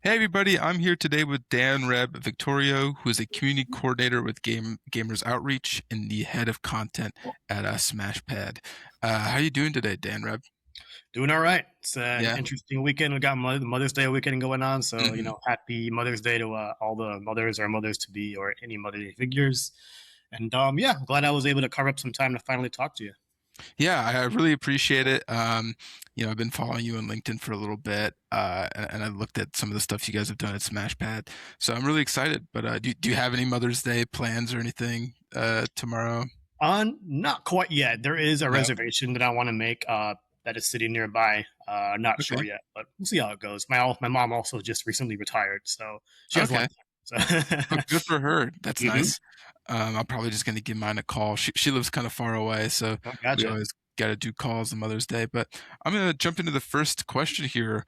Hey everybody, I'm here today with Danreb Victorio, who is a community coordinator with Gamers Outreach and the head of content at SmashPad. How you doing today, Danreb? Doing all right. It's an Yeah. interesting weekend. We got Mother's Day weekend going on, so hmm happy Mother's Day to all the mothers or mothers to be or any mother figures. And yeah, glad I was able to carve up some time to finally talk to you. Yeah, I really appreciate it. I've been following you on LinkedIn for a little bit, and I looked at some of the stuff you guys have done at SmashPad, so I'm really excited. But do you have any Mother's Day plans or anything tomorrow? Not quite yet. There is a No. reservation that I want to make. That is sitting nearby. Not sure Okay. yet, but we'll see how it goes. My mom also just recently retired, so she has one. Okay. So, Oh, good for her. That's hmm nice. I'm probably just going to give mine a call. She lives kind of far away, so oh, we gotcha. always got to do calls on Mother's Day. But I'm going to jump into the first question here.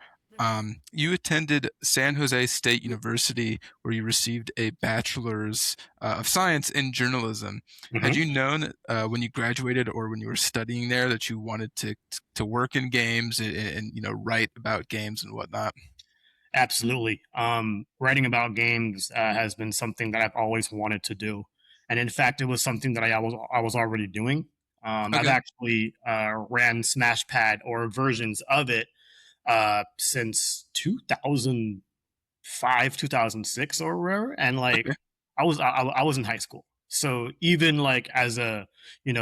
You attended San Jose State University, where you received a bachelor's of science in journalism. Had you hmm known when you graduated or when you were studying there that you wanted to work in games and write about games and whatnot? Absolutely. Writing about games has been something that I've always wanted to do, and in fact, it was something that I was already doing. I've Okay. actually ran SmashPad or versions of it since 2005, 2006, or whatever, and Okay. I was in high school. So even like as a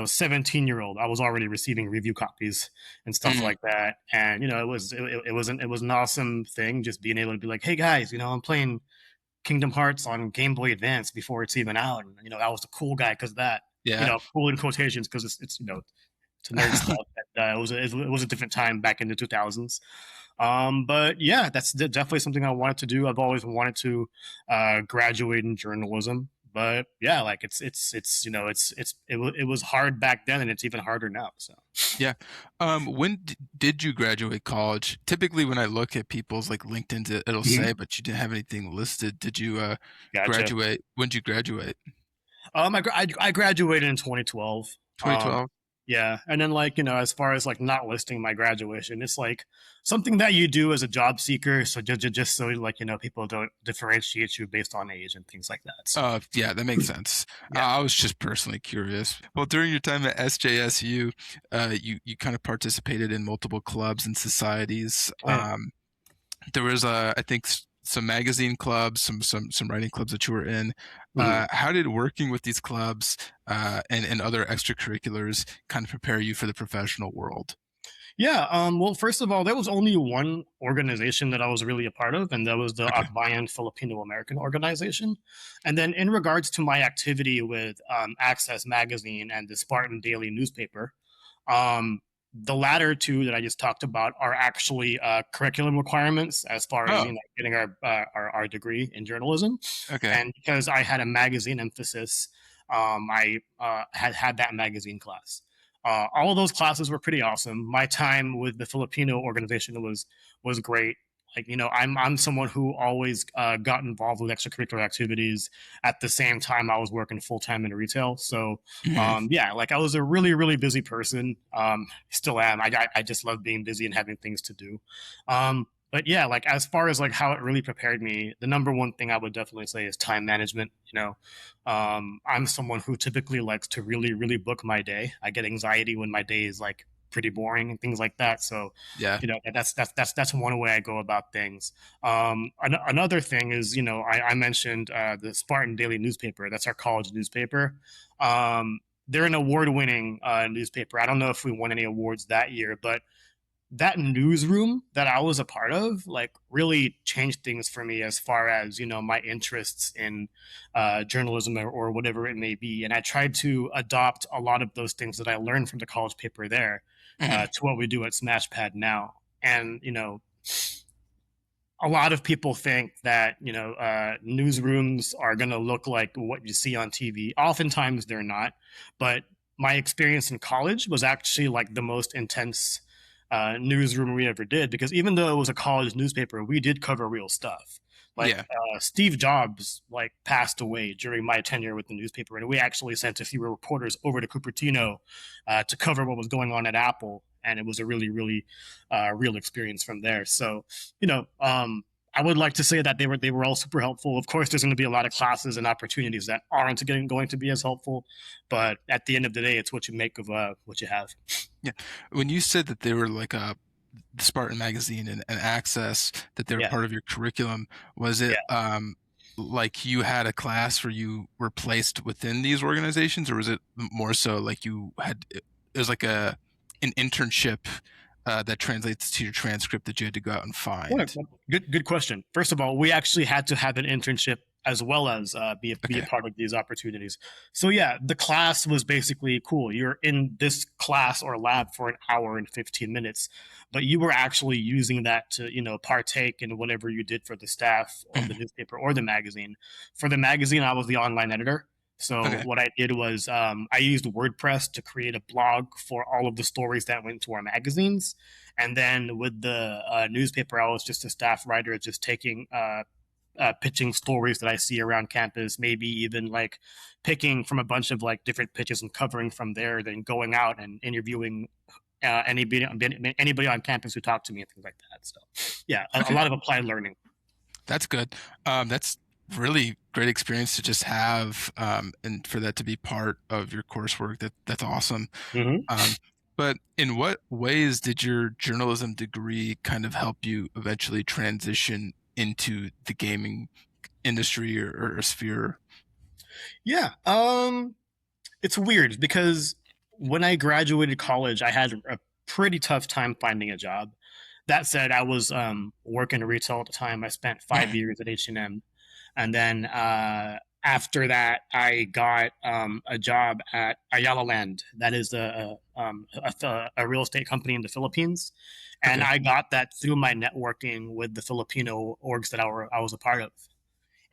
17-year-old, I was already receiving review copies and stuff Mm, like that. And it was an awesome thing just being able to be like, hey guys, I'm playing Kingdom Hearts on Game Boy Advance before it's even out, and I was the cool guy because that, yeah. cool in quotations because it's to nerd stuff. And, it was a different time back in the 2000s. But yeah, that's definitely something I wanted to do. I've always wanted to graduate in journalism. But yeah, like it was hard back then, and it's even harder now. So Yeah. When did you graduate college? Typically, when I look at people's like LinkedIn's, it'll say, Mhm. but you didn't have anything listed. Did you Gotcha. graduate? When did you graduate? I graduated in 2012. Um, 2012? yeah, and then as far as like not listing my graduation, it's like something that you do as a job seeker, so just so people don't differentiate you based on age and things like that. So Yeah, that makes sense. yeah. I was just personally curious. Well, during your time at SJSU, you kind of participated in multiple clubs and societies. Oh, yeah. There was I think some magazine clubs, some writing clubs that you were in. Mhm. How did working with these clubs and other extracurriculars kind of prepare you for the professional world? Yeah. Well, first of all, there was only one organization that I was really a part of, and that was the Okay. Akbayan Filipino American organization. And then, in regards to my activity with Access Magazine and the Spartan Daily newspaper, um, the latter two that I just talked about are actually curriculum requirements as far as Oh, getting our degree in journalism. okay. And because I had a magazine emphasis, I had that magazine class. All of those classes were pretty awesome. My time with the Filipino organization was great. Like I'm someone who always got involved with extracurricular activities. At the same time, I was working full time in retail, so Mhm. yeah, like I was a really busy person. Still am. I just love being busy and having things to do. But yeah, like as far as like how it really prepared me, the number one thing I would definitely say is time management. I'm someone who typically likes to really book my day. I get anxiety when my day is like pretty boring and things like that. So, Yeah. that's one way I go about things. Another thing is, I mentioned the Spartan Daily newspaper. That's our college newspaper. They're an award-winning newspaper. I don't know if we won any awards that year, but that newsroom that I was a part of, like, really changed things for me as far as my interests in journalism or whatever it may be. And I tried to adopt a lot of those things that I learned from the college paper there Mhm. to what we do at SmashPad now. And a lot of people think that newsrooms are going to look like what you see on TV. Oftentimes they're not, but my experience in college was actually like the most intense newsroom we ever did, because even though it was a college newspaper, we did cover real stuff. Like Yeah. Steve Jobs like passed away during my tenure with the newspaper, and we actually sent a few reporters over to Cupertino to cover what was going on at Apple, and it was a really real experience from there. So I would like to say that they were all super helpful. Of course, there's going to be a lot of classes and opportunities that aren't going to be as helpful, but at the end of the day, it's what you make of what you have. Yeah. When you said that they were like a the Spartan magazine and Access, that they were Yeah, part of your curriculum, was it yeah. like you had a class where you were placed within these organizations, or was it more so like you had it was like a an internship that translates to your transcript that you had to go out and find? Good question. First of all, we actually had to have an internship as well as be a Okay. part of these opportunities. So yeah, the class was basically cool. You're in this class or lab for an hour and 15 minutes, but you were actually using that to partake in whatever you did for the staff of the newspaper or the magazine. For the magazine, I was the online editor. So Okay. what I did was I used WordPress to create a blog for all of the stories that went to our magazines, and then with the newspaper, I was just a staff writer, just taking pitching stories that I see around campus, maybe even like picking from a bunch of like different pitches and covering from there, then going out and interviewing anybody on campus who talked to me and things like that. So, yeah, a Okay. lot of applied learning. That's good. That's really great experience to just have, and for that to be part of your coursework. That's awesome. Mm-hmm. Um, but in what ways did your journalism degree kind of help you eventually transition into the gaming industry or sphere? Yeah, it's weird because when I graduated college, I had a pretty tough time finding a job. That said, I was working retail at the time. I spent 5 years at H&M, and then after that, I got a job at Ayala Land. That is a real estate company in the Philippines, and Okay. I got that through my networking with the Filipino orgs that I was a part of.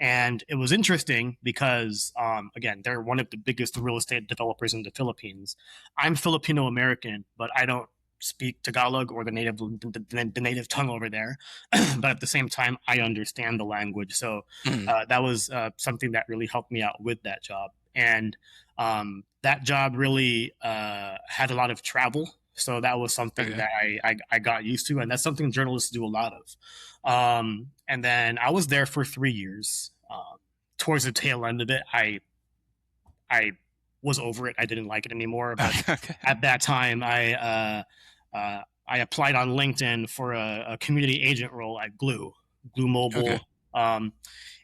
And it was interesting because, again, they're one of the biggest real estate developers in the Philippines. I'm Filipino American, but I don't speak Tagalog or the native tongue over there. But at the same time, I understand the language. So Mhm. that was something that really helped me out with that job. And that job really had a lot of travel. So that was something Okay. that I got used to. And that's something journalists do a lot of. And then I was there for 3 years. Towards the tail end of it, I was over it. I didn't like it anymore. But Okay. at that time, I applied on LinkedIn for a community agent role at Glue Okay. Mobile. Um,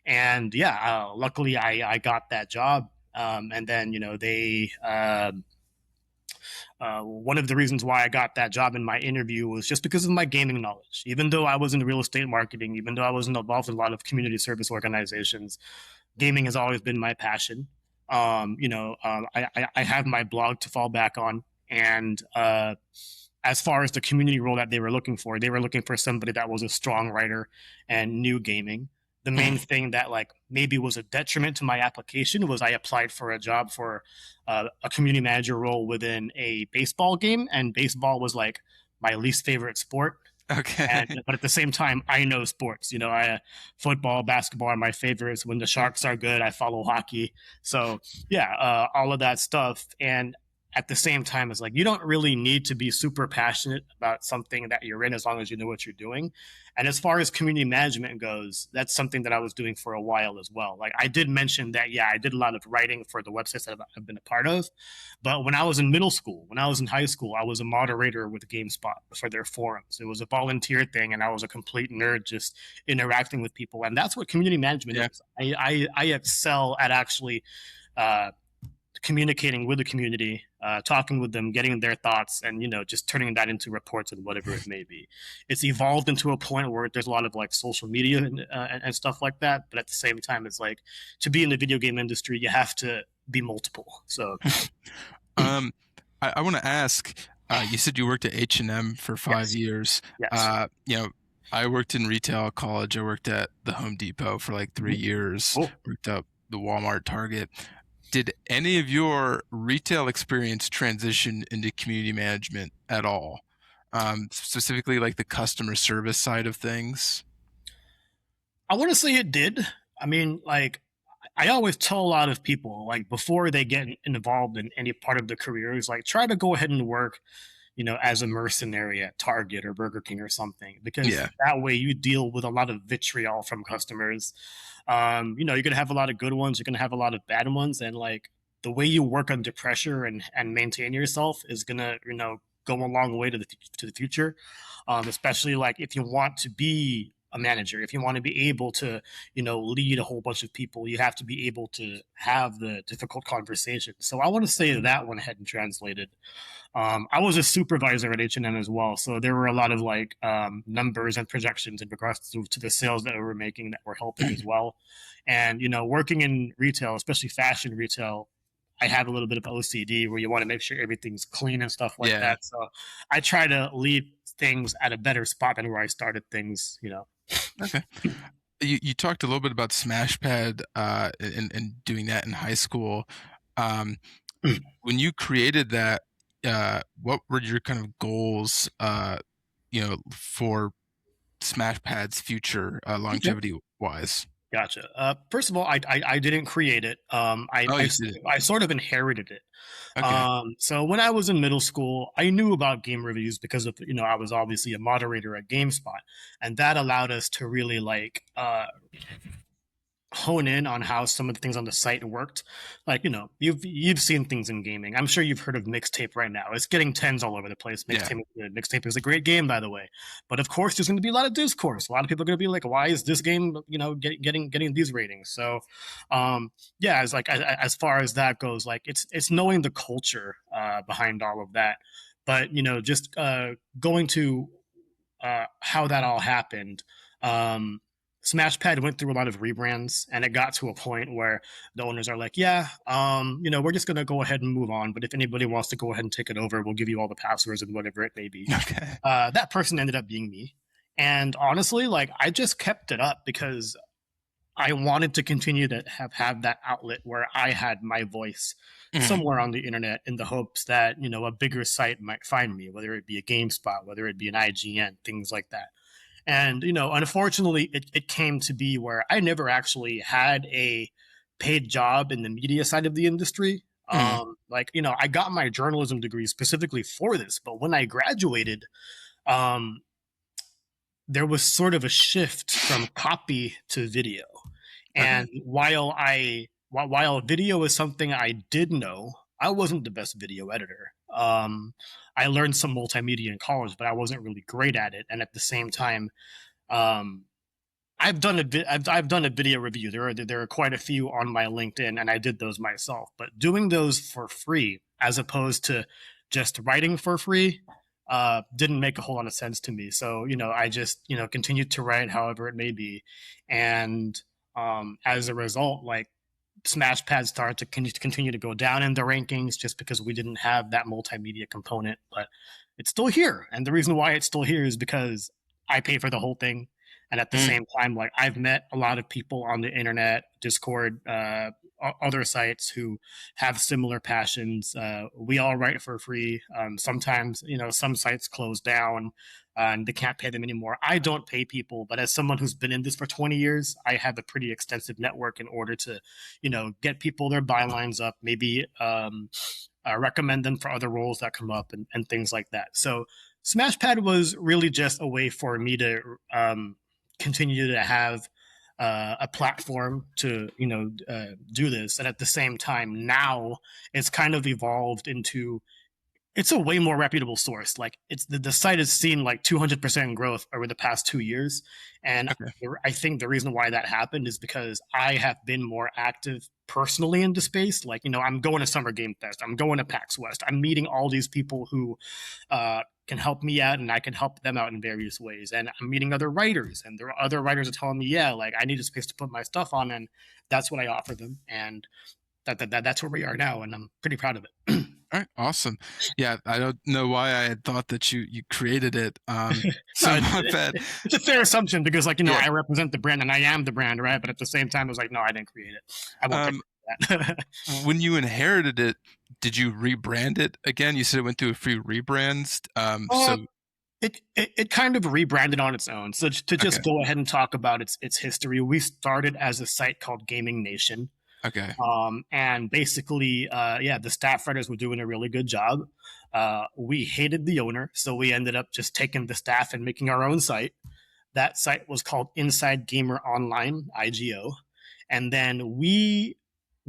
and yeah, luckily I got that job. And then they one of the reasons why I got that job in my interview was just because of my gaming knowledge. Even though I was in real estate marketing, even though I was involved in a lot of community service organizations, gaming has always been my passion. I have my blog to fall back on, and as far as the community role that they were looking for somebody that was a strong writer and knew gaming. The main Mhm. thing that like maybe was a detriment to my application was I applied for a job for a community manager role within a baseball game, and baseball was like my least favorite sport. And Okay. but at the same time, I know sports. Football, basketball are my favorites. When the Sharks are good, I follow hockey. So yeah, all of that stuff. And at the same time, it's like you don't really need to be super passionate about something that you're in as long as you know what you're doing. And as far as community management goes, that's something that I was doing for a while as well. Like I did mention that, yeah, I did a lot of writing for the websites that I've been a part of. But when I was in middle school, when I was in high school, I was a moderator with GameSpot for their forums. It was a volunteer thing, and I was a complete nerd just interacting with people. And that's what community management Yeah. is. I excel at actually uh, communicating with the community, talking with them, getting their thoughts, and just turning that into reports and whatever it may be. It's evolved into a point where there's a lot of like social media and stuff like that. But at the same time, it's like to be in the video game industry, you have to be multiple. So Um, I want to ask, you said you worked at H&M for five yes, years. yes. I worked in retail at college. I worked at the Home Depot for like 3 years, Cool. worked up the Walmart, Target. Did any of your retail experience transition into community management at all? Specifically like the customer service side of things? I want to say it did. I mean, like, I always tell a lot of people, like, before they get involved in any part of their careers, like, try to go ahead and work as a mercenary at Target or Burger King or something, because Yeah. that way you deal with a lot of vitriol from customers. You're gonna have a lot of good ones, you're gonna have a lot of bad ones, and like the way you work under pressure and maintain yourself is gonna go a long way to the future. Especially like if you want to be a manager, if you want to be able to lead a whole bunch of people, you have to be able to have the difficult conversation. So I want to say that went ahead and translated. I was a supervisor at H&M as well, so there were a lot of like numbers and projections in regards to the sales that we were making that were helping as well. And working in retail, especially fashion retail, I have a little bit of OCD where you want to make sure everything's clean and stuff like Yeah. that. So I try to leave things at a better spot than where I started things. Okay. You talked a little bit about SmashPad and doing that in high school. Um, when you created that, what were your kind of goals, for SmashPad's future, Okay. longevity wise? Gotcha. First of all, I didn't create it. Oh, you did it. I sort of inherited it. Okay. So when I was in middle school, I knew about game reviews because of I was obviously a moderator at GameSpot, and that allowed us to really like hone in on how some of the things on the site worked. Like, you've seen things in gaming. I'm sure you've heard of mixtape right now. It's getting tens all over the place. Yeah. Mixtape is a great game, by the way. But of course, there's going to be a lot of discourse. A lot of people are going to be like, "Why is this game, getting these ratings?" So, yeah, as far as that goes, like it's knowing the culture behind all of that. But just going to how that all happened. Um, SmashPad went through a lot of rebrands, and it got to a point where the owners are like, "Yeah, we're just gonna go ahead and move on. But if anybody wants to go ahead and take it over, we'll give you all the passwords and whatever it may be." Okay. That person ended up being me, and honestly, like I just kept it up because I wanted to continue to have that outlet where I had my voice Mhm. somewhere on the internet in the hopes that a bigger site might find me, whether it be a GameSpot, whether it be an IGN, things like that. And unfortunately, it came to be where I never actually had a paid job in the media side of the industry. Mhm. I got my journalism degree specifically for this, but when I graduated, um, there was sort of a shift from copy to video. Okay. And while video is something I did know, I wasn't the best video editor. I learned some multimedia in college, but I wasn't really great at it. And at the same time, um, I've done a video review. There are quite a few on my LinkedIn, and I did those myself. But doing those for free, as opposed to just writing for free, didn't make a whole lot of sense to me. So I just continued to write, however it may be, and as a result, like SmashPad started to continue to go down in the rankings just because we didn't have that multimedia component. But it's still here, and the reason why it's still here is because I pay for the whole thing, and at the Mhm. same time, like I've met a lot of people on the internet, Discord, other sites who have similar passions. We all write for free. Sometimes some sites close down and they can't pay them anymore. I don't pay people, but as someone who's been in this for 20 years, I have a pretty extensive network in order to get people their bylines up, maybe recommend them for other roles that come up, and things like that. So SmashPad was really just a way for me to continue to have a platform to do this, and at the same time, now it's kind of evolved into it's a way more reputable source. Like the site has seen like 200% growth over the past 2 years, and Okay. I think the reason why that happened is because I have been more active personally into space. Like I'm going to Summer Game Fest, I'm going to PAX West, I'm meeting all these people who can help me out, and I can help them out in various ways. And I'm meeting other writers, and there are other writers are telling me, yeah, like I need a space to put my stuff on, and that's what I offer them. And that's where we are now, and I'm pretty proud of it. All right, awesome. Yeah, I don't know why I had thought that you created it. No, So my bad. it's a fair assumption because, like, Yeah. I represent the brand and I am the brand, right? But at the same time, it was like, no, I didn't create it. I won't take Um, that. when you inherited it, did you rebrand it again? You said it went through a few rebrands. uh, So it kind of rebranded on its own. So to okay, just go ahead and talk about its history, we started as a site called Gaming Nation. Okay. And basically, yeah, the staff writers were doing a really good job. We hated the owner, so we ended up just taking the staff and making our own site. That site was called Inside Gamer Online, IGO. And then we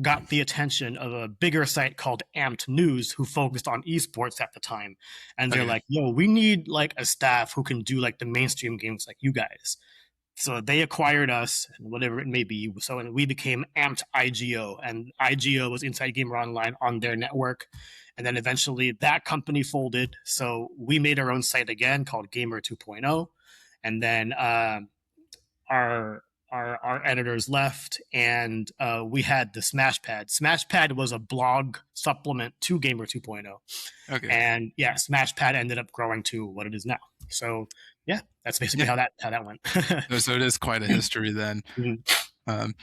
got the attention of a bigger site called Amped News, who focused on esports at the time. And they're Okay. like, yo, we need like a staff who can do like the mainstream games like you guys. So they acquired us, whatever it may be. So we became Amped IGO, and IGO was Inside Gamer Online on their network. And then eventually that company folded. So we made our own site again called Gamer 2.0. And then our our editors left, and we had the SmashPad. SmashPad was a blog supplement to Gamer 2.0, Okay. and yeah, SmashPad ended up growing to what it is now. So yeah, that's basically Yeah. how that went. So it is quite a history then. Um,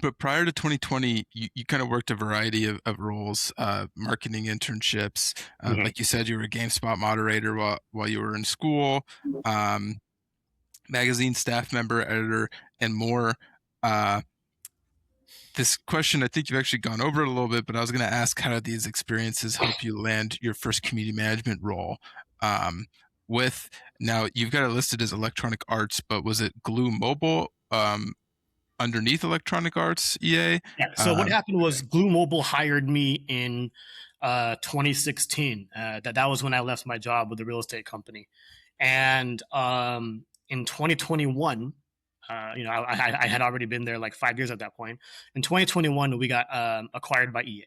but prior to 2020, you kind of worked a variety of roles, marketing internships. Mhm. Like you said, you were a GameSpot moderator while you were in school, um, magazine staff member, editor, and more. Uh, this question, I think you've actually gone over it a little bit, but I was going to ask, how did these experiences help you land your first community management role? Um, with Now you've got it listed as electronic arts, but was it Glue Mobile underneath Electronic Arts EA? Yeah. So what Um, happened was Glue Mobile hired me in 2016. That was when I left my job with the real estate company, and in 2021, I had already been there like 5 years at that point. In 2021, we got acquired by EA.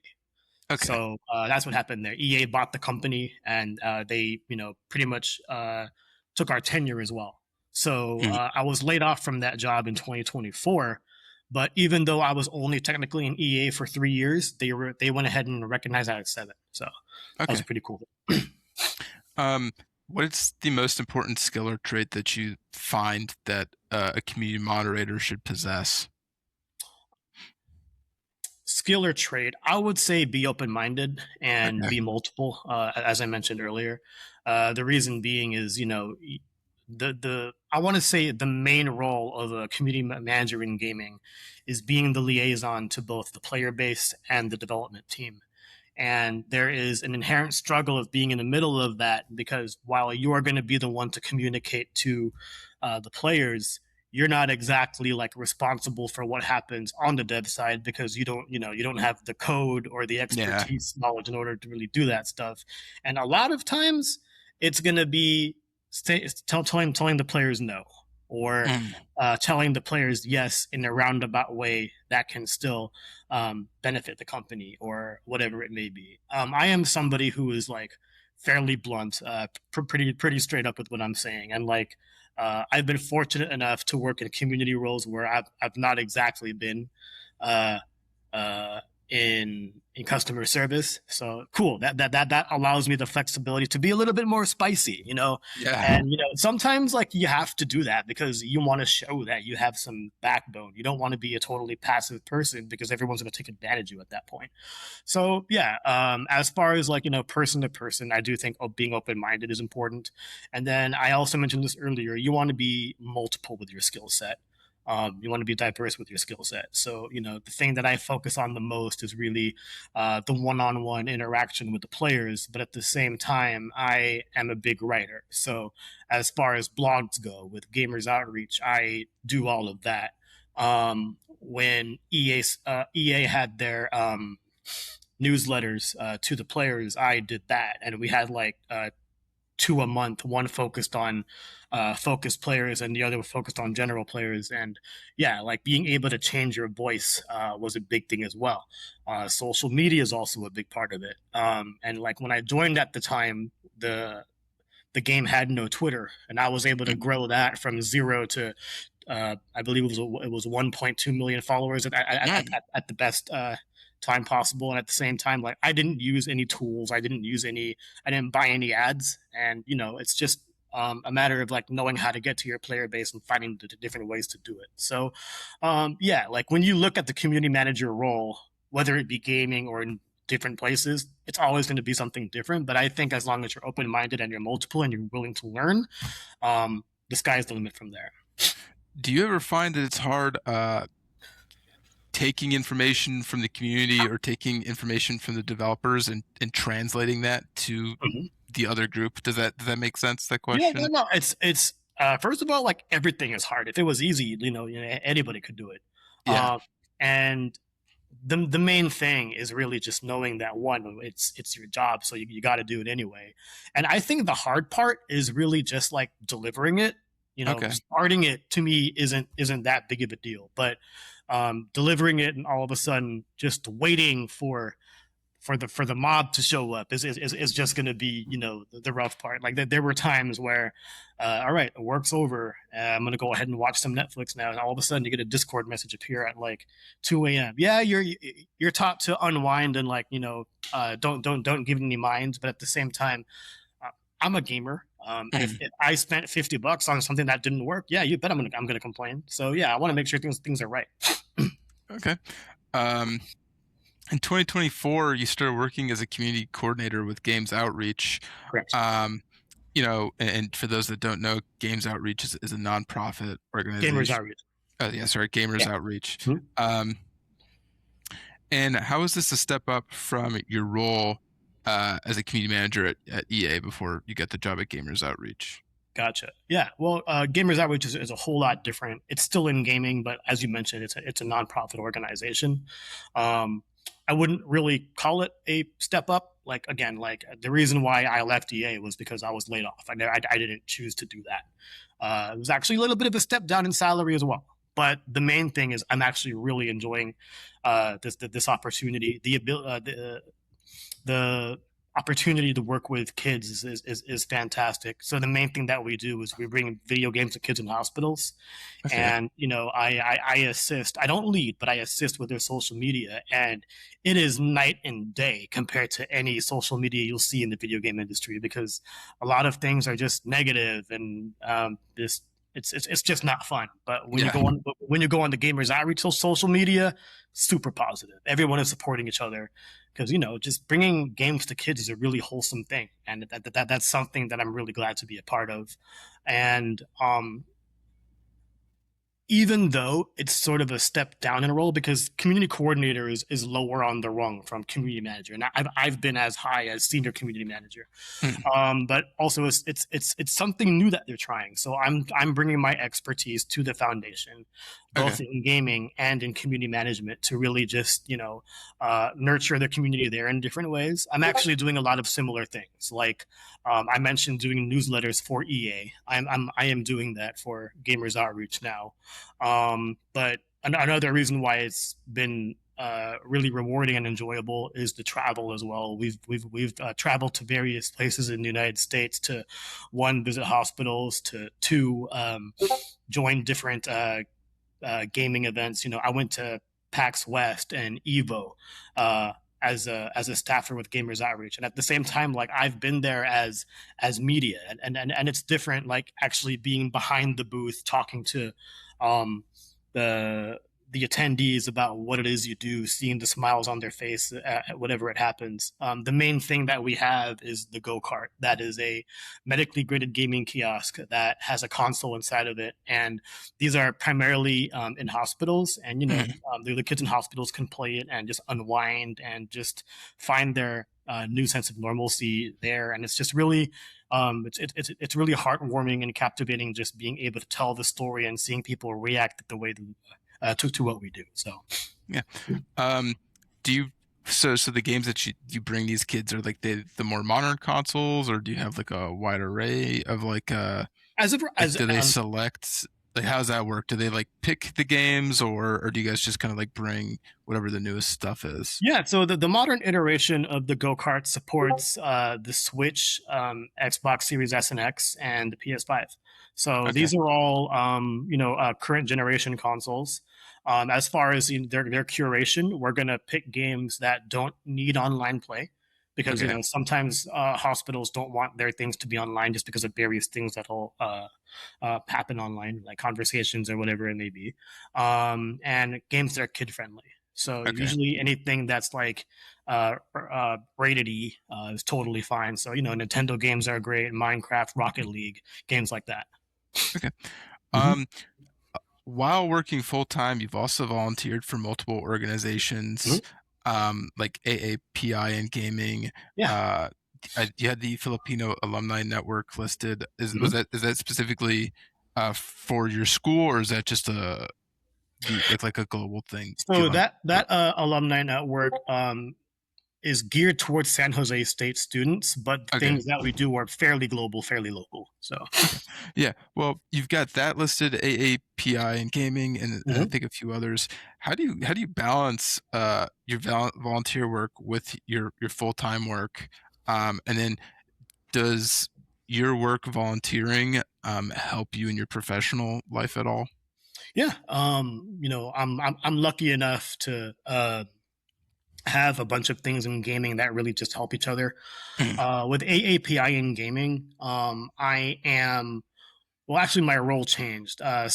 okay. So that's what happened there. EA bought the company, and they, pretty much took our tenure as well. So Mm, I was laid off from that job in 2024. But even though I was only technically in EA for 3 years, they went ahead and recognized that at 7. So that was okay. pretty cool. Um, what's the most important skill or trait that you find that a community moderator should possess? Skill or trait, I would say be open minded and Okay. be multiple, as I mentioned earlier. The reason being is, the I want to say the main role of a community manager in gaming is being the liaison to both the player base and the development team. And there is an inherent struggle of being in the middle of that, because while you are going to be the one to communicate to the players, you're not exactly like responsible for what happens on the dev side, because you don't have the code or the Yeah. expertise knowledge in order to really do that stuff. And a lot of times it's going to be telling the players no, or Mm, telling the players yes in a roundabout way that can still benefit the company or whatever it may be. I am somebody who is like fairly blunt, pretty straight up with what I'm saying, and like I've been fortunate enough to work in community roles where I've not exactly been uh, uh, in customer service. So cool. That allows me the flexibility to be a little bit more spicy, yeah. And sometimes like you have to do that because you want to show that you have some backbone. You don't want to be a totally passive person because everyone's going to take advantage of you at that point. So yeah, as far as like person to person, I do think being open minded is important. And then I also mentioned this earlier. You want to be multiple with your skill set. You want to be diverse with your skill set. So, the thing that I focus on the most is really the one on one interaction with the players. But at the same time, I am a big writer. So, as far as blogs go with Gamers Outreach, I do all of that. When EA had their newsletters to the players, I did that. And we had like 2 a month, one focused on focused players and the other focused on general players. And yeah, like being able to change your voice was a big thing as well. Social media is also a big part of it. And like when I joined at the time, the game had no Twitter, and I was able to Mm, grow that from zero to I believe it was 1.2 million followers at the best time possible. And at the same time, like I didn't use any tools, I didn't buy any ads, and it's just a matter of like knowing how to get to your player base and finding the different ways to do it. So, yeah, like when you look at the community manager role, whether it be gaming or in different places, it's always going to be something different. But I think as long as you're open minded and you're multiple and you're willing to learn, the sky's the limit from there. do you ever find that it's hard taking information from the community or taking information from the developers and translating that to Mhm. the other group. Does that make sense, that Yeah, question? no, no. It's first of all, like everything is hard. If it was easy, anybody could do it. Yeah. And the main thing is really just knowing that one, it's your job, so you got to do it anyway. And I think the hard part is really just like delivering it. Okay. Starting it to me isn't that big of a deal, but delivering it and all of a sudden just waiting for the mob to show up is just going to be the rough part. Like there were times where all right, work's over, I'm going to go ahead and watch some Netflix now, and all of a sudden you get a Discord message appear at like 2 a.m. Yeah, you're taught to unwind and like don't give it any mind, but at the same time, uh, I'm a gamer. If I spent $50 on something that didn't work, yeah, you bet I'm gonna complain. So yeah, I want to make sure things are right. Okay. Um, in 2024, you started working as a community coordinator with Games Outreach. Correct. Um, and for those that don't know, Games Outreach is a nonprofit Gamers organization. outreach. Yeah, sorry, Gamers Yeah. Outreach. Mhm. Um, and how is this a step up from your role as a community manager at EA before you get the job at Gamers Outreach? Gotcha. Yeah. Well, Gamers Outreach is a whole lot different. It's still in gaming, but as you mentioned, it's a nonprofit organization. Um, I wouldn't really call it a step up. Like again, like the reason why I left EA was because I was laid off. I didn't choose to do that. It was actually a little bit of a step down in salary as well. But the main thing is I'm actually really enjoying this opportunity. The opportunity to work with kids is fantastic. So the main thing that we do is we bring video games to kids in hospitals, Okay. and I assist. I don't lead, but I assist with their social media, and it is night and day compared to any social media you'll see in the video game industry, because a lot of things are just negative and this. It's just not fun. But Yeah. when you go on the Gamers Outreach social media, super positive. Everyone is supporting each other, because just bringing games to kids is a really wholesome thing, and that's something that I'm really glad to be a part of. And even though it's sort of a step down in a role, because community coordinator is lower on the rung from community manager, and I've been as high as senior community manager. Mm. But also it's something new that they're trying. So I'm bringing my expertise to the foundation, Okay. both in gaming and in community management, to really just nurture the community there in different ways. I'm actually doing a lot of similar things. Like I mentioned, doing newsletters for EA. I am doing that for Gamers Outreach now. But another reason why it's been really rewarding and enjoyable is the travel as well. We've traveled to various places in the United States to, one, visit hospitals, to two, join different gaming events. I went to PAX West and Evo as a staffer with Gamers Outreach, and at the same time, like I've been there as media, and it's different, like actually being behind the booth talking to um, the the attendees about what it is you do, seeing the smiles on their face at whatever it happens. The main thing that we have is the go kart. That is a medically graded gaming kiosk that has a console inside of it, and these are primarily in hospitals. And Mhm. the kids in hospitals can play it and just unwind and just find their new sense of normalcy there. And it's just really it's really heartwarming and captivating, just being able to tell the story and seeing people react the way to what we do. So Yeah. Um, do you so the games that you bring these kids are like the more modern consoles, or do you have like a wide array of as of like as do they select, like how does that work? Do they like pick the games, or do you guys just kind of like bring whatever the newest stuff is? Yeah, so the modern iteration of the go kart supports the Switch, Xbox Series S and X, and the PS5. So Okay. these are all current generation consoles. As far as their curation, we're gonna pick games that don't need online play, because Okay. sometimes hospitals don't want their things to be online just because of various things that'll happen online, like conversations or whatever it may be, and games that are kid friendly. So Okay. usually anything that's like rated E is totally fine. So Nintendo games are great, Minecraft, Rocket League, games like that. Okay. Mhm. Um, while working full time, you've also volunteered for multiple organizations, Mhm. like AAPI in gaming. Yeah. Uh, you had the Filipino Alumni Network listed. Mhm. Is that specifically for your school, or is that just like a global thing? Do you So want to? that alumni network is geared towards San Jose State students, but Okay. things that we do are fairly global, fairly local. So. Okay. Yeah. Well, you've got that listed, AAPI and gaming, and I Mhm. think a few others. How do you balance your volunteer work with your full-time work? And then does your work volunteering help you in your professional life at all? Yeah, I'm lucky enough to have a bunch of things in gaming that really just help each other. With AAPI in gaming, I am well, actually, my role changed. I,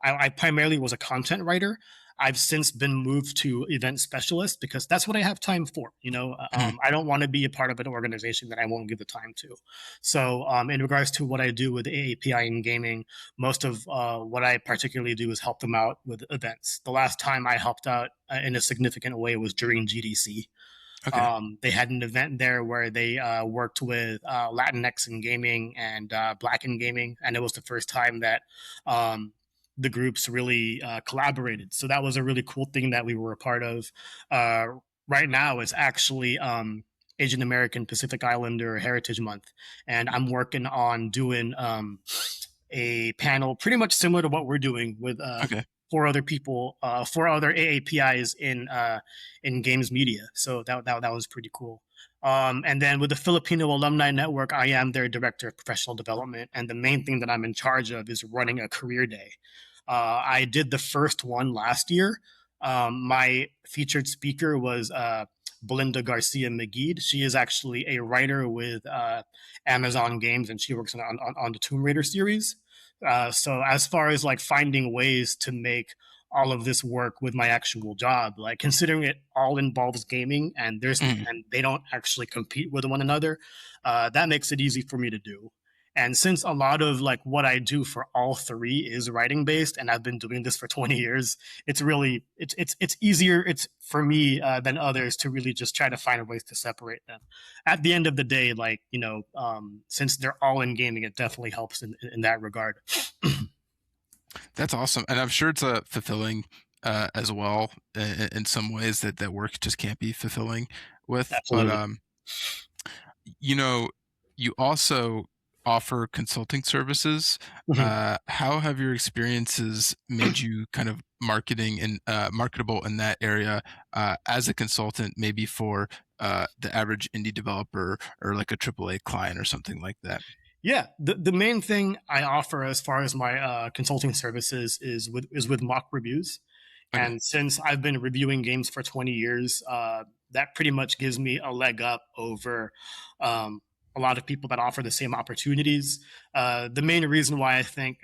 I primarily was a content writer. I've since been moved to event specialist because that's what I have time for. I don't want to be a part of an organization that I won't give the time to. So, in regards to what I do with AAPI in gaming, most of what I particularly do is help them out with events. The last time I helped out in a significant way was during GDC. Okay. They had an event there where they worked with Latinx in gaming and Black in gaming, and it was the first time that um, the groups really collaborated. So that was a really cool thing that we were a part of. Uh, right now, it's actually Asian American Pacific Islander Heritage Month, and I'm working on doing a panel pretty much similar to what we're doing with Okay. four other people, four other AAPIs in games media. So that was pretty cool. And then with the Filipino Alumni Network, I am their director of professional development, and the main thing that I'm in charge of is running a career day. I did the first one last year. My featured speaker was Belinda Garcia McGee. She is actually a writer with Amazon Games, and she works on the Tomb Raider series. So as far as like finding ways to make all of this work with my actual job, like considering it all involves gaming Mhm. and they don't actually compete with one another, that makes it easy for me to do. And since a lot of like what I do for all three is writing based, and I've been doing this for 20 years, it's really it's easier it's for me than others to really just try to find ways to separate them. At the end of the day, like since they're all in gaming, it definitely helps in that regard. That's awesome, and I'm sure it's fulfilling as well in some ways that work just can't be fulfilling with. But Absolutely. you know, you also offer consulting services. Mhm. How have your experiences made you kind of marketing and marketable in that area as a consultant, maybe for the average indie developer or like a AAA client or something like that? Yeah, the main thing I offer as far as my consulting services is with mock reviews. Okay. And since I've been reviewing games for 20 years, that pretty much gives me a leg up over um, a lot of people that offer the same opportunities. The main reason why I think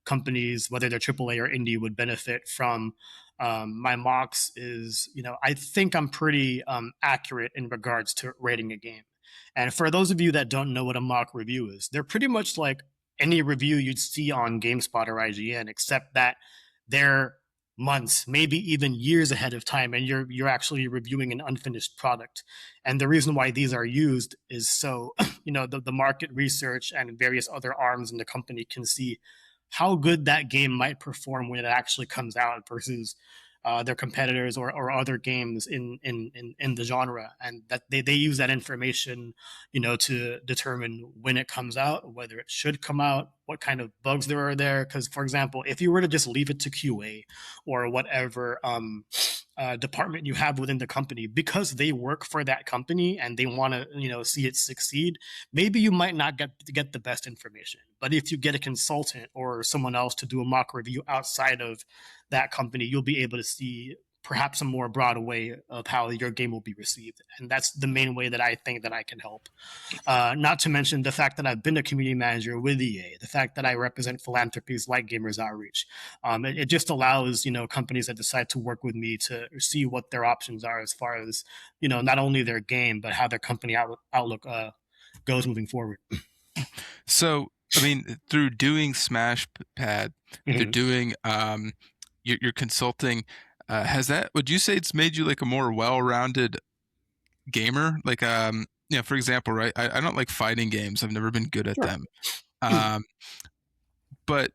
companies, whether they're AAA or indie, would benefit from my mocks is, I think I'm pretty accurate in regards to rating a game. And for those of you that don't know what a mock review is, they're pretty much like any review you'd see on GameSpot or IGN, except that they're months, maybe even years ahead of time, and you're actually reviewing an unfinished product. And the reason why these are used is so the market research and various other arms in the company can see how good that game might perform when it actually comes out versus their competitors or other games in the genre, and that they use that information, to determine when it comes out, whether it should come out, what kind of bugs there are there. Because, for example, if you were to just leave it to QA or whatever department you have within the company, because they work for that company and they want to see it succeed, maybe you might not get the best information. But if you get a consultant or someone else to do a mock review outside of that company, you'll be able to see perhaps a more broad way of how your game will be received. And that's the main way that I think that I can help. Not to mention the fact that I've been a community manager with EA, the fact that I represent philanthropies like Gamers Outreach. It just allows, companies that decide to work with me to see what their options are as far as, not only their game, but how their company outlook goes moving forward. So, I mean, through doing SmashPad, they're Mhm. doing. You're consulting. Has that? Would you say it's made you like a more well-rounded gamer? Like, yeah, for example, right? I don't like fighting games. I've never been good at Sure. them. Um, but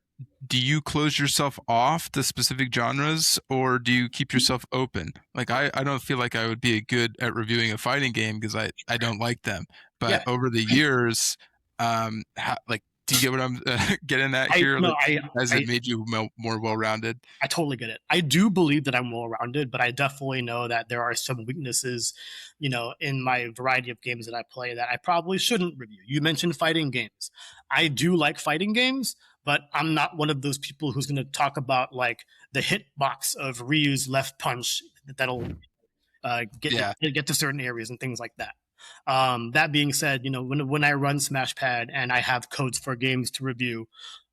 do you close yourself off to specific genres or do you keep yourself open? Like I don't feel like I would be good at reviewing a fighting game because I don't like them. But Yeah. over the years, like, do you get what I'm getting at I here? no, Like, has it I made you more well-rounded? I totally get it. I do believe that I'm well rounded, but I definitely know that there are some weaknesses, in my variety of games that I play that I probably shouldn't review. You mentioned fighting games. I do like fighting games, but I'm not one of those people who's going to talk about like the hitbox of Ryu's left punch that'll Yeah. get to certain areas and things like that. That being said, when I run SmashPad and I have codes for games to review,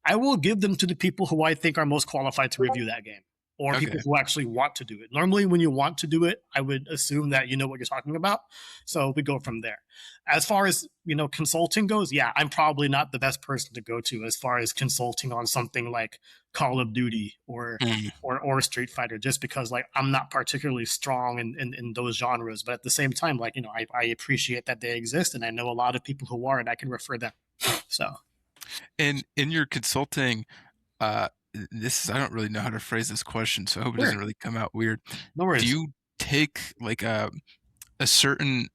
I will give them to the people who I think are most qualified to review that game, or people Okay. who actually want to do it. Normally, when you want to do it, I would assume that you know what you're talking about, so we go from there. As far as consulting goes, yeah, I'm probably not the best person to go to as far as consulting on something like Call of Duty Mm, or Street Fighter, just because like I'm not particularly strong in those genres. But at the same time, like I appreciate that they exist, and I know a lot of people who are, and I can refer them. So and in your consulting, uh, this is I don't really know how to phrase this question, so I hope it sure, doesn't really come out weird. no Do worries. you take like a certain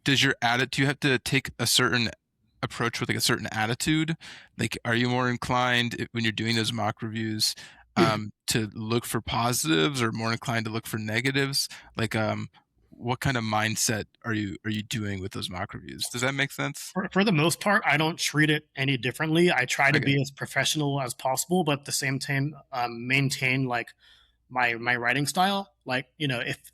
does your attitude do you have to take a certain approach with like a certain attitude? Like, are you more inclined when you're doing those mock reviews to look for positives or more inclined to look for negatives? Like, what kind of mindset are you doing with those mock reviews? Does that make sense? For the most part, I don't treat it any differently. I try to Okay. be as professional as possible, but at the same time, maintain like my writing style. Like if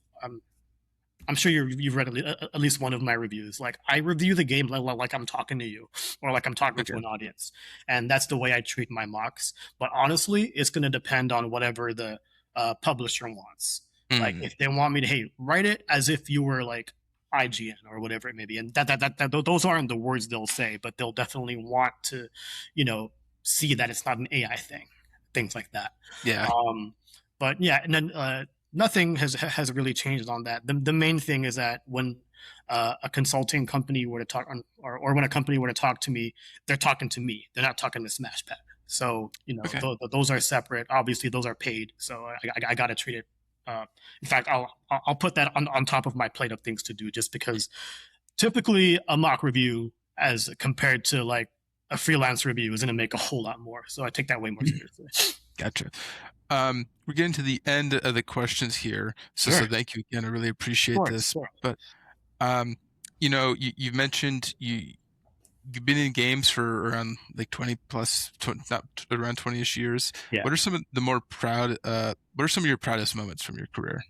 I'm sure you've read at least one of my reviews. Like I review the game like I'm talking to you, or like I'm talking to Okay. an audience, and that's the way I treat my mocks. But honestly, it's going to depend on whatever the publisher wants. Like Mm, if they want me to, hey, write it as if you were like IGN or whatever it may be, and those aren't the words they'll say, but they'll definitely want to, you know, see that it's not an AI thing, things like that. yeah. Um, but yeah, and then nothing has really changed on that. The main thing is that when a consulting company were to talk or when a company were to talk to me, they're talking to me. They're not talking to SmashPad. So Okay. those are separate. Obviously, those are paid. So I got to treat it. In fact, I'll put that on top of my plate of things to do, just because typically a mock review as compared to like a freelance review is going to make a whole lot more. So I take that way more seriously. Gotcha. We're getting to the end of the questions here, so Sure, thank you again. I really of appreciate course, of this. course. But you've mentioned you've been in games for around like 20 plus, not around 20ish years. Yeah. What are some of the more proud? What are some of your proudest moments from your career?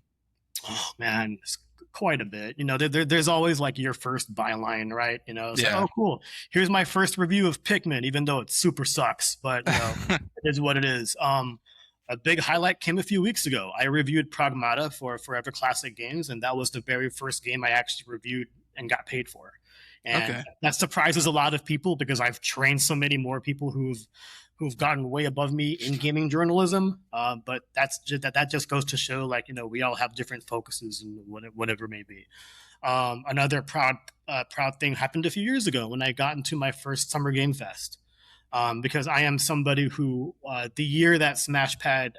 Oh man, it's quite a bit. There's always like your first byline, right? It's like, Yeah. oh, cool. Here's my first review of Pikmin, even though it super sucks, but it is what it is. A big highlight came a few weeks ago. I reviewed Pragmata for Forever Classic Games, and that was the very first game I actually reviewed and got paid for. And Okay. that surprises a lot of people because I've trained so many more people who've gotten way above me in gaming journalism. But that just goes to show, like we all have different focuses and whatever it may be. Another proud thing happened a few years ago when I got into my first Summer Game Fest. Because I am somebody who the year that SmashPad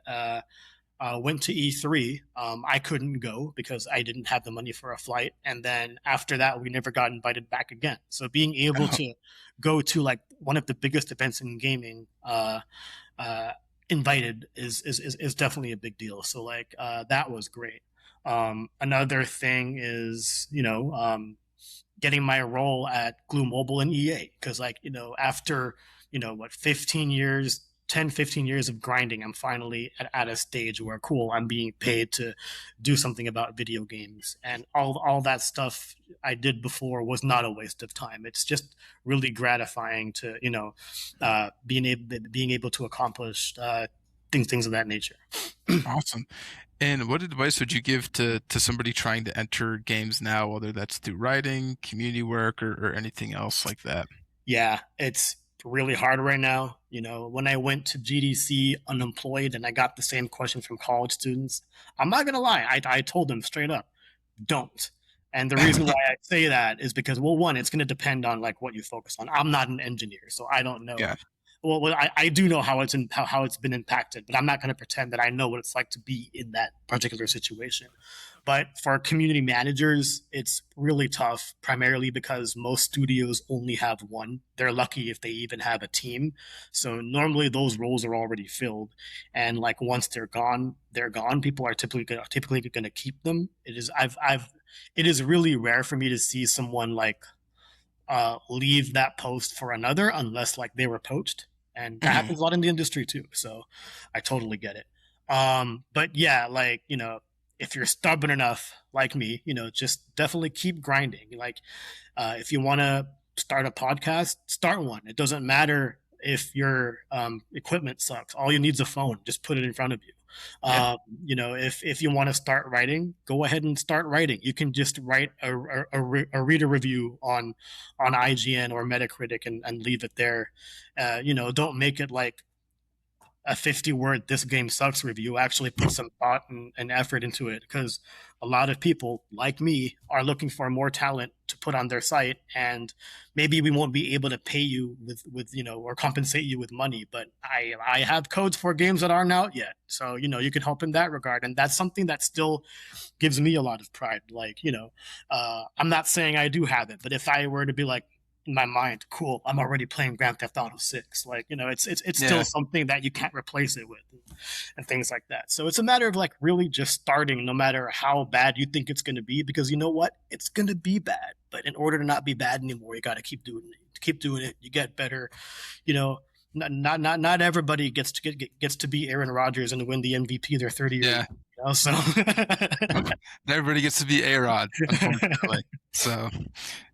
went to E3. I couldn't go because I didn't have the money for a flight. And then after that, we never got invited back again. So being able Oh, to go to like one of the biggest events in gaming uh, invited is definitely a big deal. So like that was great. Another thing is getting my role at Glue Mobile and EA because like after what 15 years 10, 15 years of grinding, I'm finally at a stage where cool, I'm being paid to do something about video games. And all that stuff I did before was not a waste of time. It's just really gratifying to, being able to accomplish things of that nature. awesome. And what advice would you give to somebody trying to enter games now, whether that's through writing, community work, or anything else like that? Yeah, really hard right now. When I went to GDC unemployed and I got the same question from college students, I'm not gonna lie, I told them straight up, don't. And the reason why I say that is because, well, one, it's going to depend on like what you focus on. I'm not an engineer, so I don't know. Yeah. Well, I do know how it's been impacted, but I'm not going to pretend that I know what it's like to be in that particular situation. But for community managers, it's really tough, primarily because most studios only have one. They're lucky if they even have a team. So normally those roles are already filled, and like once they're gone, they're gone. People are typically going to keep them. It is really rare for me to see someone like leave that post for another unless like they were poached, and that Mhm. happens a lot in the industry too. So I totally get it. But yeah, like if you're stubborn enough like me, just definitely keep grinding. Like if you want to start a podcast, start one. It doesn't matter if your equipment sucks. All you need is a phone. Just put it in front of you. Yeah. If you want to start writing, go ahead and start writing. You can just write a reader review on IGN or Metacritic and leave it there. Don't make it like a 50-word "this game sucks" review. Actually put some thought and effort into it, because a lot of people like me are looking for more talent to put on their site, and maybe we won't be able to pay you with or compensate you with money, but I have codes for games that aren't out yet, so you can help in that regard, and that's something that still gives me a lot of pride. Like I'm not saying I do have it, but if I were to be like, in my mind, cool, I'm already playing Grand Theft Auto 6. Like, it's still Yeah. something that you can't replace it with, and things like that. So it's a matter of like really just starting, no matter how bad you think it's going to be, because you know what, it's going to be bad. But in order to not be bad anymore, you got to keep doing it. Keep doing it. You get better. You know, not everybody gets to be Aaron Rodgers and win the MVP their 30 year. Yeah. So Everybody gets to be A-Rod, unfortunately. So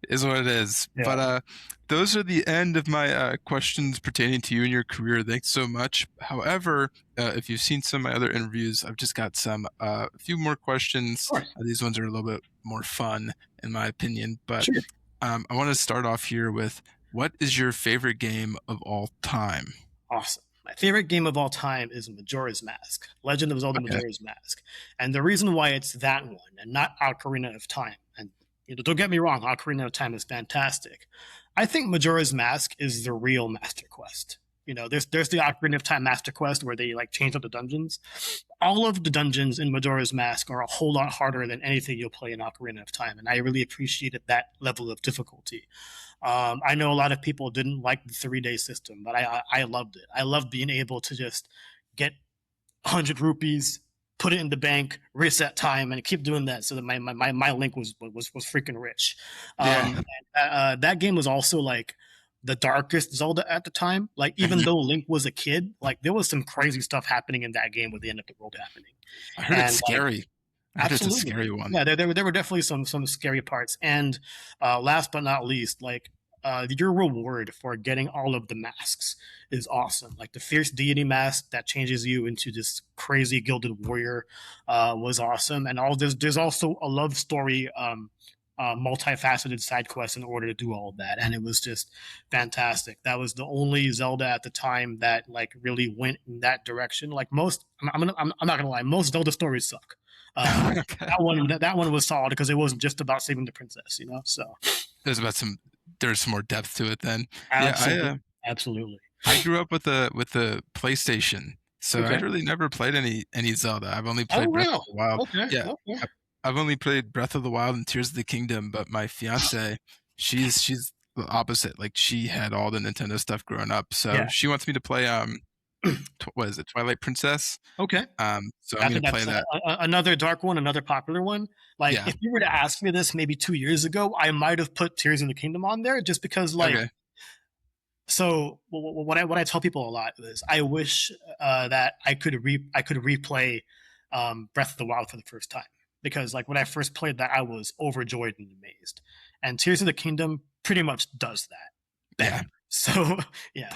is what it is. yeah, But those are the end of my questions pertaining to you and your career. Thanks so much. However, if you've seen some of my other interviews, I've just got some a few more of questions. course, These ones are a little bit more fun, in my opinion. But sure. I want to start off here with, what is your favorite game of all time? Awesome. My favorite game of all time is Majora's Mask, Legend of Zelda Okay. Majora's Mask. And the reason why it's that one and not Ocarina of Time, and don't get me wrong, Ocarina of Time is fantastic. I think Majora's Mask is the real Master Quest. There's the Ocarina of Time Master Quest where they like change up the dungeons. All of the dungeons in Majora's Mask are a whole lot harder than anything you'll play in Ocarina of Time, and I really appreciated that level of difficulty. I know a lot of people didn't like the 3 day system, but I loved it. I loved being able to just get 100 rupees, put it in the bank, reset time, and keep doing that so that my link was freaking rich. Yeah. That game was also like the darkest Zelda at the time. Like even Mhm. though Link was a kid, like there was some crazy stuff happening in that game with the end of the world happening, I heard it's and like scary. I heard it's a absolutely. scary one. Yeah, there were definitely some scary parts. And last but not least, like your reward for getting all of the masks is awesome. Like the fierce deity mask that changes you into this crazy gilded warrior was awesome. And all there's also a love story, multifaceted side quest in order to do all of that, and it was just fantastic. That was the only Zelda at the time that like really went in that direction. Like most, I'm not gonna lie, most Zelda stories suck. Okay. That one was solid because it wasn't just about saving the princess, So There's about some there's some more depth to it then. Yeah, absolutely, absolutely. I grew up with the PlayStation, so I Okay. really never played any Zelda. I've only Oh, played Breath of real? the Wild. Okay. Yeah, Okay. I- I've only played Breath of the Wild and Tears of the Kingdom, but my fiance, she's the opposite. Like she had all the Nintendo stuff growing up, so Yeah. she wants me to play what is it, Twilight Princess? Okay. So I'm I gonna think play that's that. another dark one, another popular one. Like, Yeah. if you were to ask me this maybe 2 years ago, I might have put Tears of the Kingdom on there just because, like, Okay. so what I tell people a lot is I wish that I could replay Breath of the Wild for the first time, because like when I first played that I was overjoyed and amazed, and Tears of the Kingdom pretty much does that Yeah. better. So yeah,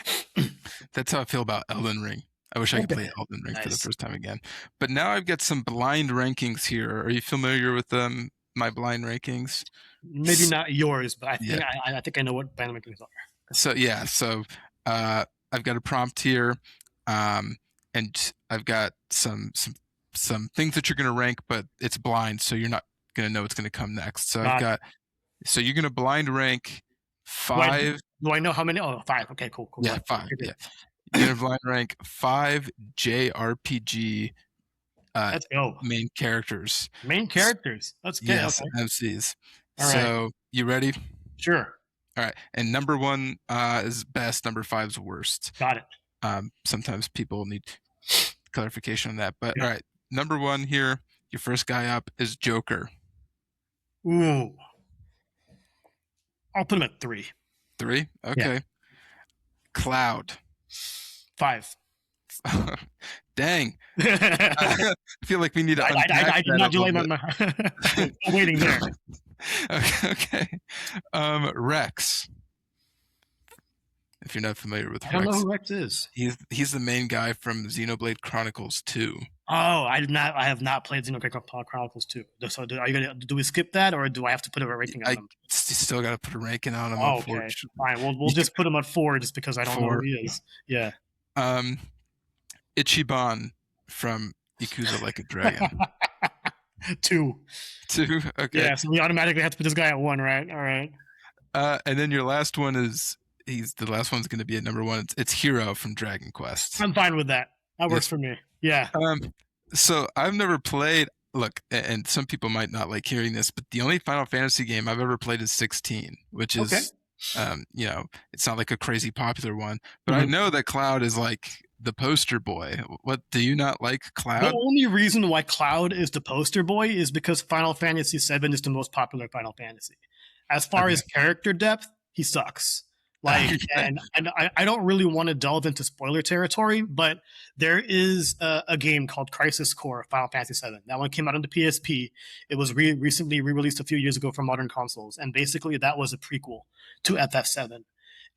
That's how I feel about Elden Ring. I wish I could okay, play Elden Ring for the nice. first time again. But now I've got some blind rankings here. Are you familiar with my blind rankings? Maybe S- not yours, but I Yeah. think I think I know what band rankings are. So yeah, so I've got a prompt here, um, and I've got some things that you're going to rank, but it's blind, so you're not going to know what's going to come next. So I've Got it. got so you're going to blind rank Do I five. do I know how many? Oh, five. Okay, cool, cool. Go Yeah, ahead. five. You're Yeah, good. you're going to blind rank five JRPG uh, Let's go. main characters. Main characters. Let's get Yes, okay. MCs. All right. So you ready? Sure. All right. And number one is best. Number five is worst. Got it. Sometimes people need clarification on that. But Yeah. all right, number one here, your first guy up is Joker. Ooh. I'll put him at three. Three? Yeah. Okay. Cloud. Five. Dang. I, I feel like we need to unpack I did that a not little delay bit. I'm still waiting there. Okay. Okay. Rex. If you're not familiar with I don't know Rex, who Rex is. he's the main guy from Xenoblade Chronicles 2. Oh, I did not. I have not played Xenoblade Chronicles 2. So, are you gonna? Do we skip that, or do I have to put a rating on I them? still got to put a ranking on him, Oh, okay, unfortunately. fine. We'll just put him at four, just because I don't know who For he is. Yeah. um, Ichiban from Yakuza Like a Dragon. Two. Two. Okay. Yeah. So we automatically have to put this guy at one, right? All right. And then your last one is he's the last one's going to be at number one. It's Hero from Dragon Quest. I'm fine with that. That works Yes. for me. Yeah. So I've never played. Look, and some people might not like hearing this, but the only Final Fantasy game I've ever played is 16, which Okay. is, it's not like a crazy popular one. But I Mhm. know that Cloud is like the poster boy. What do you not like The Cloud? only reason why Cloud is the poster boy is because Final Fantasy VII is the most popular Final Fantasy. As far Okay. as character depth, he sucks. Like, and I don't really want to delve into spoiler territory, but there is a game called Crisis Core Final Fantasy VII. That one came out on the PSP. It was recently re-released a few years ago for modern consoles, and basically that was a prequel to FF7.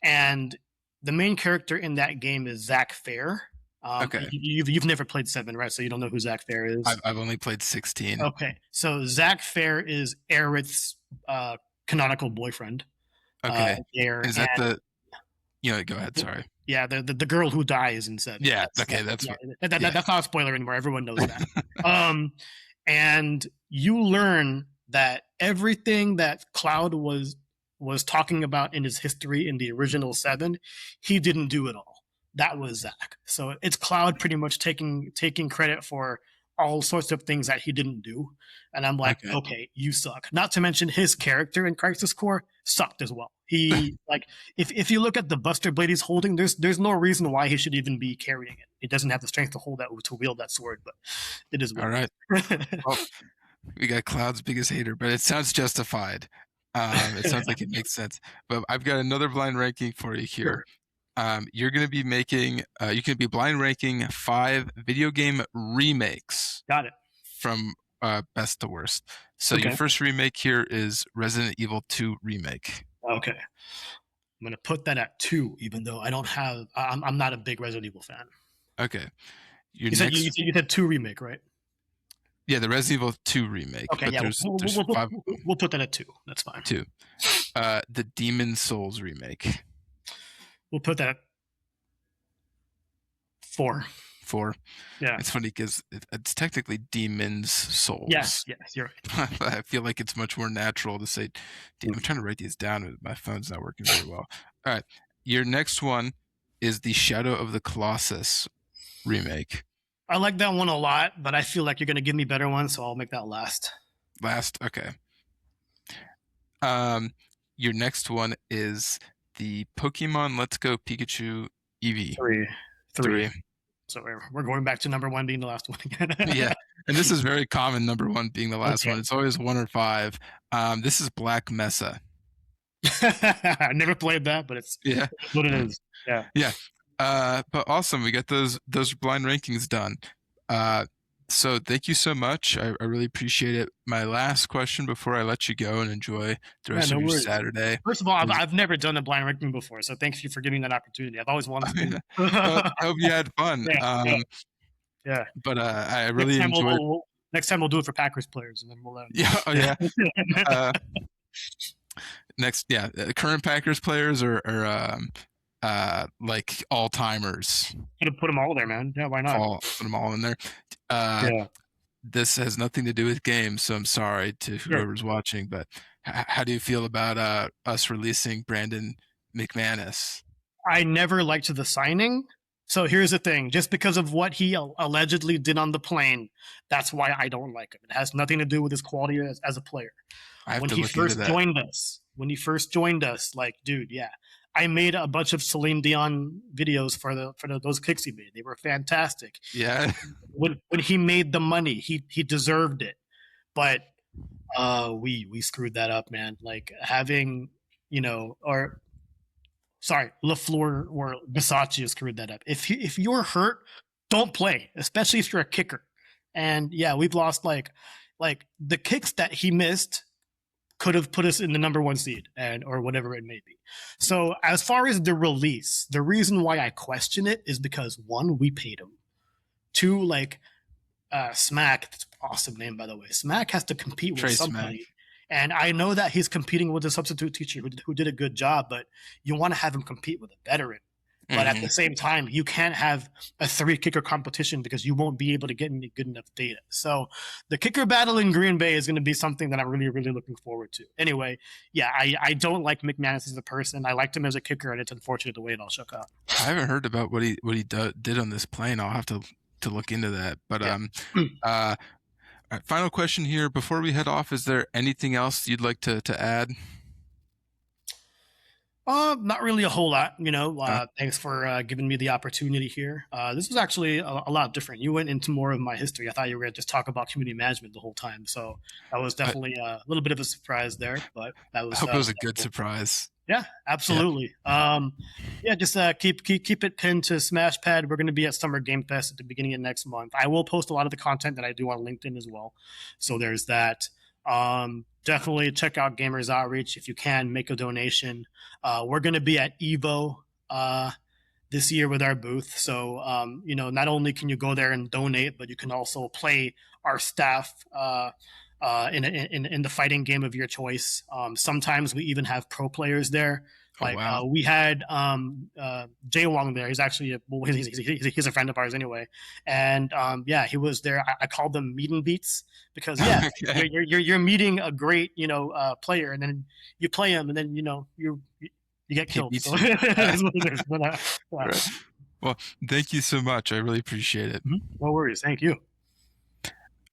And the main character in that game is Zack Fair. Okay. You've never played 7, right? So you don't know who Zack Fair is. I've only played 16. Okay, so Zack Fair is Aerith's canonical boyfriend. Okay. There, Is that the? Go ahead. Sorry. yeah, the girl who dies in 7. Yeah. Okay. That's That's not a spoiler anymore. Everyone knows that. And you learn that everything that Cloud was talking about in his history in the original 7, he didn't do it all. That was Zack. So it's Cloud pretty much taking credit for all sorts of things that he didn't do. And I'm like, okay, you suck. Not to mention his character in Crisis Core sucked as well. He like if you look at the Buster Blade he's holding, there's no reason why he should even be carrying it. He doesn't have the strength to hold that to wield that sword, but it is All right. Well, we got Cloud's biggest hater, but it sounds justified. It sounds like it makes sense. But I've got another blind ranking for you here. Sure. You're going to be making, you can be blind ranking 5 video game remakes. Got it. From best to worst. So your first remake here is Resident Evil 2 remake. Okay. I'm gonna put that at 2, even though I don't have. I'm not a big Resident Evil fan. Okay. You said 2 remake, right? Yeah, the Resident Evil 2 remake. Okay, but yeah, there's we'll put that at 2. That's fine. 2. The Demon Souls remake. We'll put that at 4. 4. Yeah. It's funny because it's technically Demon's Souls. Yes, you're right. I feel like it's much more natural to say. I'm trying to write these down. My phone's not working very well. All right. Your next one is the Shadow of the Colossus remake. I like that one a lot, but I feel like you're going to give me better ones, so I'll make that last. Last? Okay. Your next one is the Pokemon Let's Go Pikachu Eevee. 3. So we're going back to number 1 being the last one again. Yeah, and this is very common. Number 1 being the last one. It's always 1 or 5. This is Black Mesa. I never played that, but it's what it is. Yeah. Yeah. But awesome. We got those blind rankings done. So thank you so much. I really appreciate it. My last question before I let you go and enjoy the rest of your Saturday. First of all, I've never done a blind ranking before, so thank you for giving that opportunity. I've always wanted to. Well, I hope you had fun. Yeah. But I really enjoyed. Next time we'll do it for Packers players, and then we'll. Yeah. Oh yeah. Next, current Packers players or like all timers. Put them all there, man. Yeah, why not? Put them all in there. Uh, Yeah, this has nothing to do with games, so I'm sorry to sure. whoever's watching, but how do you feel about us releasing Brandon McManus? I never liked the signing. So here's the thing: just because of what he allegedly did on the plane, that's why I don't like him. It has nothing to do with his quality as a player. I have to look into that. When he first joined us, like, dude, yeah, I made a bunch of Celine Dion videos for those kicks he made. They were fantastic. Yeah. When he made the money, he deserved it. But we screwed that up, man. Like having, or sorry, LaFleur or Versace screwed that up. If you're hurt, don't play, especially if you're a kicker. And yeah, we've lost like the kicks that he missed could have put us in the number one seed and or whatever it may be. So as far as the release, the reason why I question it is because one, we paid him. Two, like Smack, that's an awesome name by the way. Smack has to compete with Trey Smack. somebody. And I know that he's competing with a substitute teacher who did a good job, but you want to have him compete with a veteran. But at the Hmm. same time, you can't have a three kicker competition because you won't be able to get any good enough data. So the kicker battle in Green Bay is going to be something that I'm really, really looking forward to. Anyway, yeah, I don't like McManus as a person. I liked him as a kicker, and it's unfortunate the way it all shook out. I haven't heard about what he did on this plane. I'll have to look into that. But Yeah. uh, all right, final question here before we head off. Is there anything else you'd like to add? Not really a whole lot, you know. No? Thanks for giving me the opportunity here. This was actually a lot different. You went into more of my history. I thought you were going to just talk about community management the whole time. So that was I, definitely a little bit of a surprise there, but I hope it was a that was good cool. surprise. Yeah, Yeah. absolutely. Yeah, just keep it pinned to SmashPad. We're going to be at Summer Game Fest at the beginning of next month. I will post a lot of the content that I do on LinkedIn as well. So there's that. Definitely check out Gamers Outreach if you can. Make a donation. We're going to be at Evo this year with our booth. So not only can you go there and donate, but you can also play our staff. In the fighting game of your choice. Sometimes we even have pro players there. Oh Like wow. we had Jay Wong there. He's actually he's a friend of ours anyway, and yeah, he was there. I called them meet and beats because yeah, Okay. you're meeting a great player, and then you play him, and then you get He killed. beats So you. that's what it is. But, Right. Well, thank you so much. I really appreciate it. no worries. Thank you.